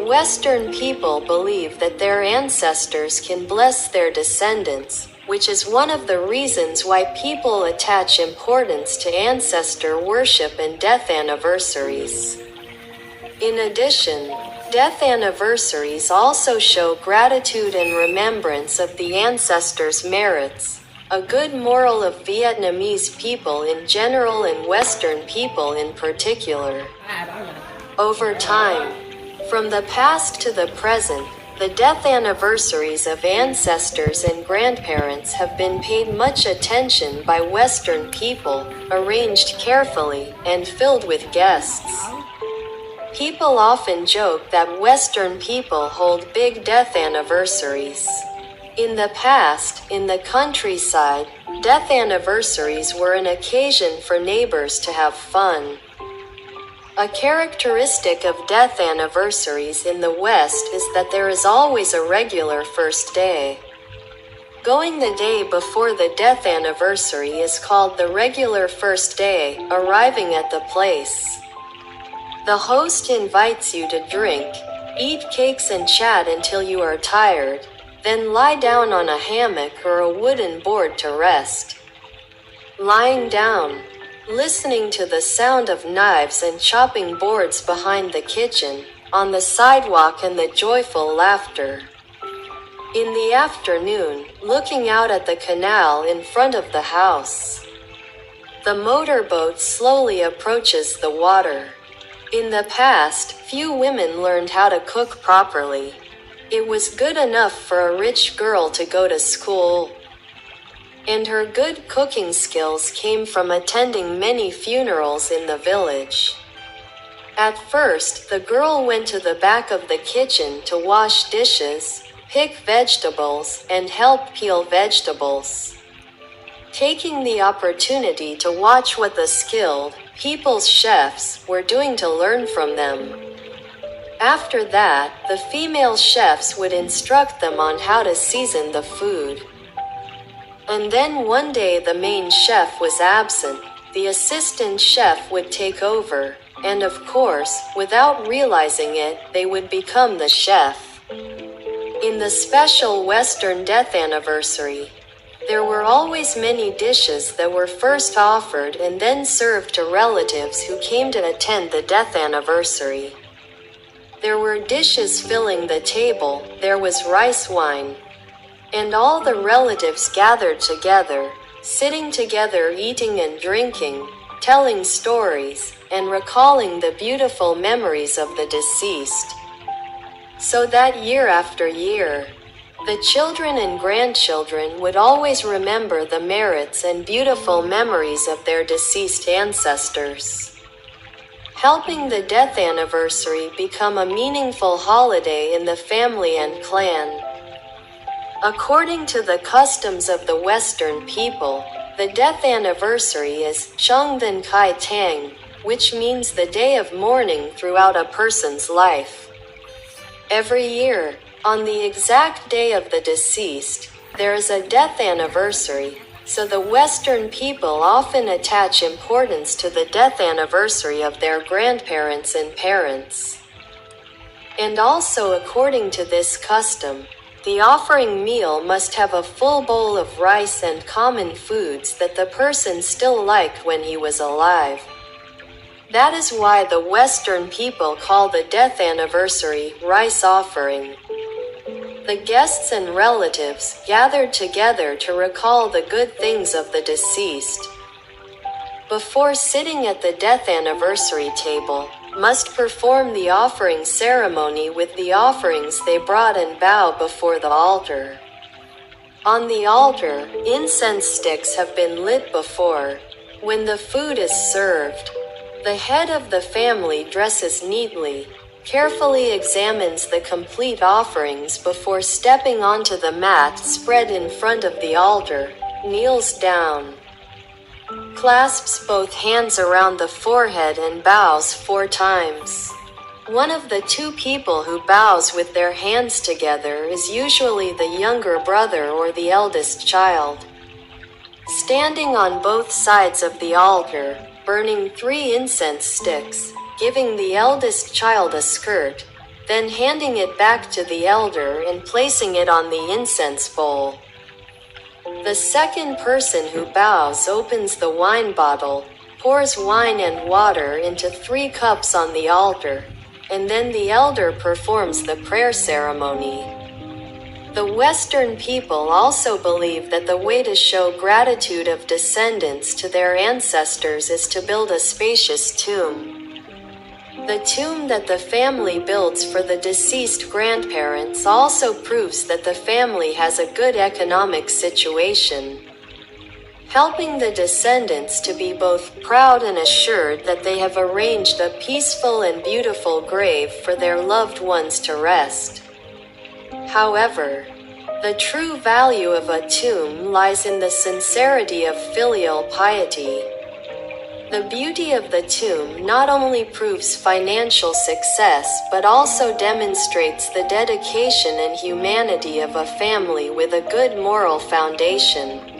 Western people believe that their ancestors can bless their descendants, which is one of the reasons why people attach importance to ancestor worship and death anniversaries. In addition, death anniversaries also show gratitude and remembrance of the ancestors' merits, a good moral of Vietnamese people in general and Western people in particular. Over time, from the past to the present, the death anniversaries of ancestors and grandparents have been paid much attention by Western people, arranged carefully, and filled with guests. People often joke that Western people hold big death anniversaries. In the past, in the countryside, death anniversaries were an occasion for neighbors to have fun. A characteristic of death anniversaries in the West is that there is always a regular first day. Going the day before the death anniversary is called the regular first day, arriving at the place. The host invites you to drink, eat cakes and chat until you are tired, then lie down on a hammock or a wooden board to rest. Lying down, listening to the sound of knives and chopping boards behind the kitchen, on the sidewalk and the joyful laughter. In the afternoon, looking out at the canal in front of the house. The motorboat slowly approaches the water. In the past, few women learned how to cook properly. It was good enough for a rich girl to go to school. And her good cooking skills came from attending many funerals in the village. At first, the girl went to the back of the kitchen to wash dishes, pick vegetables, and help peel vegetables. Taking the opportunity to watch what the skilled, people's chefs were doing to learn from them. After that, the female chefs would instruct them on how to season the food. And then one day the main chef was absent, the assistant chef would take over, and of course, without realizing it, they would become the chef. In the special Western death anniversary, there were always many dishes that were first offered and then served to relatives who came to attend the death anniversary. There were dishes filling the table, there was rice wine. And all the relatives gathered together, sitting together eating and drinking, telling stories, and recalling the beautiful memories of the deceased. So that year after year, the children and grandchildren would always remember the merits and beautiful memories of their deceased ancestors, helping the death anniversary become a meaningful holiday in the family and clan. According to the customs of the Western people, the death anniversary is Chongdan Kai Tang, which means the day of mourning throughout a person's life. Every year, on the exact day of the deceased, there is a death anniversary, so the Western people often attach importance to the death anniversary of their grandparents and parents. And also according to this custom, the offering meal must have a full bowl of rice and common foods that the person still liked when he was alive. That is why the Western people call the death anniversary rice offering. The guests and relatives gathered together to recall the good things of the deceased. Before sitting at the death anniversary table, must perform the offering ceremony with the offerings they brought and bow before the altar. On the altar, incense sticks have been lit before. When the food is served, the head of the family dresses neatly, carefully examines the complete offerings before stepping onto the mat spread in front of the altar, kneels down, clasps both hands around the forehead and bows 4 times. One of the 2 people who bows with their hands together is usually the younger brother or the eldest child. Standing on both sides of the altar, burning 3 incense sticks, giving the eldest child a skirt, then handing it back to the elder and placing it on the incense bowl. The second person who bows opens the wine bottle, pours wine and water into 3 cups on the altar, and then the elder performs the prayer ceremony. The Western people also believe that the way to show gratitude of descendants to their ancestors is to build a spacious tomb. The tomb that the family builds for the deceased grandparents also proves that the family has a good economic situation, helping the descendants to be both proud and assured that they have arranged a peaceful and beautiful grave for their loved ones to rest. However, the true value of a tomb lies in the sincerity of filial piety. The beauty of the tomb not only proves financial success but also demonstrates the dedication and humanity of a family with a good moral foundation.